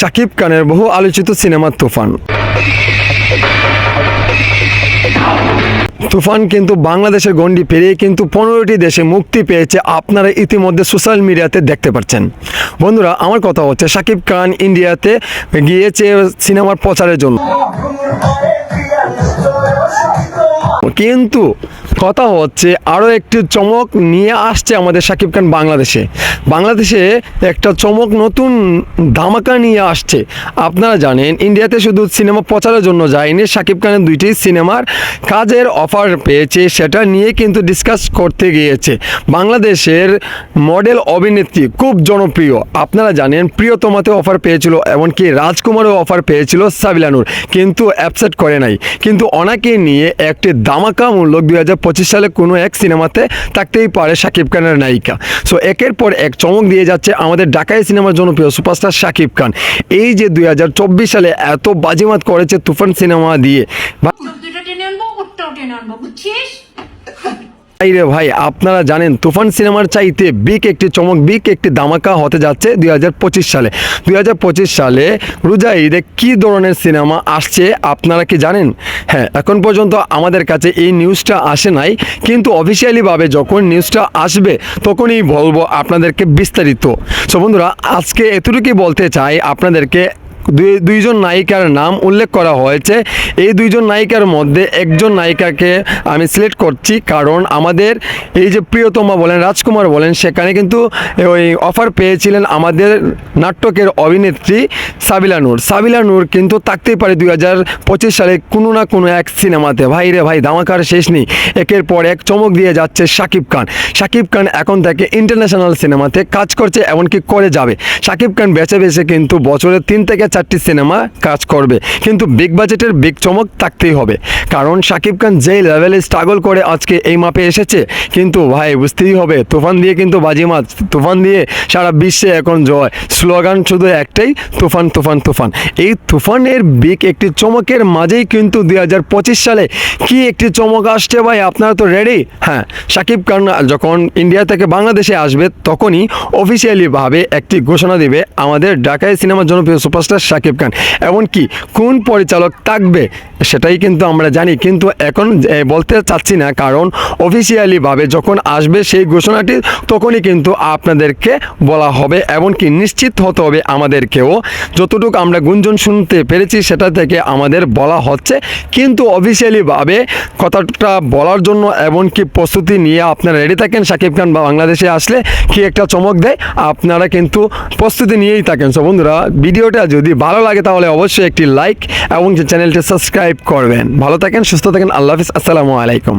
শাকিব খানের বহু আলোচিত সিনেমা তুফান। তুফান কিন্তু বাংলাদেশের গণ্ডি পেরিয়ে কিন্তু 15টি দেশে মুক্তি পেয়েছে, আপনারা ইতিমধ্যে সোশ্যাল মিডিয়াতে দেখতে পাচ্ছেন। বন্ধুরা, আমার কথা হচ্ছে শাকিব খান ইন্ডিয়াতে গিয়েছে সিনেমার প্রচারের জন্য, কিন্তু কথা হচ্ছে আরও একটি চমক নিয়ে আসছে আমাদের শাকিব খান বাংলাদেশে একটা চমক, নতুন ধামাকা নিয়ে আসছে। আপনারা জানেন ইন্ডিয়াতে শুধু সিনেমা প্রচারের জন্য যায়নি, শাকিব খানের 2টি সিনেমার কাজের অফার পেয়েছে, সেটা নিয়ে কিন্তু ডিসকাস করতে গিয়েছে। বাংলাদেশের মডেল অভিনেত্রী খুব জনপ্রিয়, আপনারা জানেন প্রিয়তমাতে অফার পেয়েছিল, এমনকি রাজকুমারও অফার পেয়েছিল সাবিলা নূর, কিন্তু অ্যাপসেট করে নাই। কিন্তু ওনাকে নিয়ে একটি ধামাকামূলক 2025 সালে কোনো এক সিনেমাতে থাকতেই পারে শাকিব খানের নায়িকা। সো একের পর এক চমক দিয়ে যাচ্ছে আমাদের ঢাকাই সিনেমার জনপ্রিয় সুপারস্টার শাকিব খান। এই যে 2024 সালে এত বাজিমাত করেছে তুফান সিনেমা দিয়ে, রে ভাই, আপনারা জানেন তুফান সিনেমার চাইতে বিগ একটি চমক, বিগ একটি ধামাকা হতে যাচ্ছে 2025 সালে। 2025 সালে রোজা ঈদে কী ধরনের সিনেমা আসছে আপনারা কি জানেন? হ্যাঁ, এখন পর্যন্ত আমাদের কাছে এই নিউজটা আসে নাই, কিন্তু অফিসিয়ালিভাবে যখন নিউজটা আসবে তখনই বলবো আপনাদেরকে বিস্তারিত। সো বন্ধুরা, আজকে এতটুকুই বলতে চাই আপনাদেরকে, দুইজন নায়িকার নাম উল্লেখ করা হয়েছে। এই দুইজন নায়িকার মধ্যে একজন নায়িকাকে আমি সিলেক্ট করছি, কারণ আমাদের এই যে প্রিয়তমা বলেন, রাজকুমার বলেন, সেখানে কিন্তু ওই অফার পেয়েছিলেন আমাদের নাটকের অভিনেত্রী সাবিলা নূর কিন্তু থাকতেই পারে 2025 সালে কোনো না কোনো এক সিনেমাতে। ভাই রে ভাই, ধামাকার শেষ নেই, একের পর এক চমক দিয়ে যাচ্ছে শাকিব খান এখন থেকে ইন্টারন্যাশনাল সিনেমাতে কাজ করছে, এমনকি করে যাবে। শাকিব খান বেছে বেছে কিন্তু বছরে 3 থেকে 4টি সিনেমা কাজ করবে, কিন্তু বিগ বাজেটের বিগ চমক থাকতেই হবে, কারণ শাকিব খান যেই লেভেলে স্ট্রাগল করে আজকে এই মাপে এসেছে, কিন্তু ভাই বুঝতেই হবে তুফান দিয়ে কিন্তু বাজিমাত, তুফান দিয়ে সারা বিশ্বে এখন জয়, স্লোগান শুধু একটাই, তুফান তুফান তুফান। এই তুফানের বিগ একটি চমকের মাঝেই কিন্তু 2025 সালে কি একটি চমক আসছে ভাই, আপনারা তো রেডি? হ্যাঁ, শাকিব খান যখন ইন্ডিয়া থেকে বাংলাদেশে আসবে তখনই অফিসিয়ালিভাবে একটি ঘোষণা দিবে আমাদের ঢাকায় সিনেমার জনপ্রিয় সুপারস্টার শাকিব খান। এমনকি কোন পরিচালক থাকবে সেটাই কিন্তু আমরা জানি, কিন্তু এখন বলতে চাচ্ছি না, কারণ অফিসিয়ালিভাবে যখন আসবে সেই ঘোষণাটি তখনই কিন্তু আপনাদেরকে বলা হবে, এমনকি নিশ্চিত হতে হবে আমাদেরকেও। যতটুকু আমরা গুঞ্জন শুনতে পেরেছি সেটা থেকে আমাদের বলা হচ্ছে, কিন্তু অফিসিয়ালিভাবে কথাটা বলার জন্য এমনকি প্রস্তুতি নিয়ে আপনারা রেডি থাকেন। শাকিব খান বাংলাদেশে আসলে কি একটা চমক দেয়, আপনারা কিন্তু প্রস্তুতি নিয়েই থাকেন। সো বন্ধুরা, ভিডিওটা যদি ভালো লাগে তাহলে অবশ্যই একটি লাইক এবং চ্যানেলটি সাবস্ক্রাইব করবেন। ভালো থাকেন, সুস্থ থাকেন, আল্লাহ হাফিজ, আসসালামু আলাইকুম।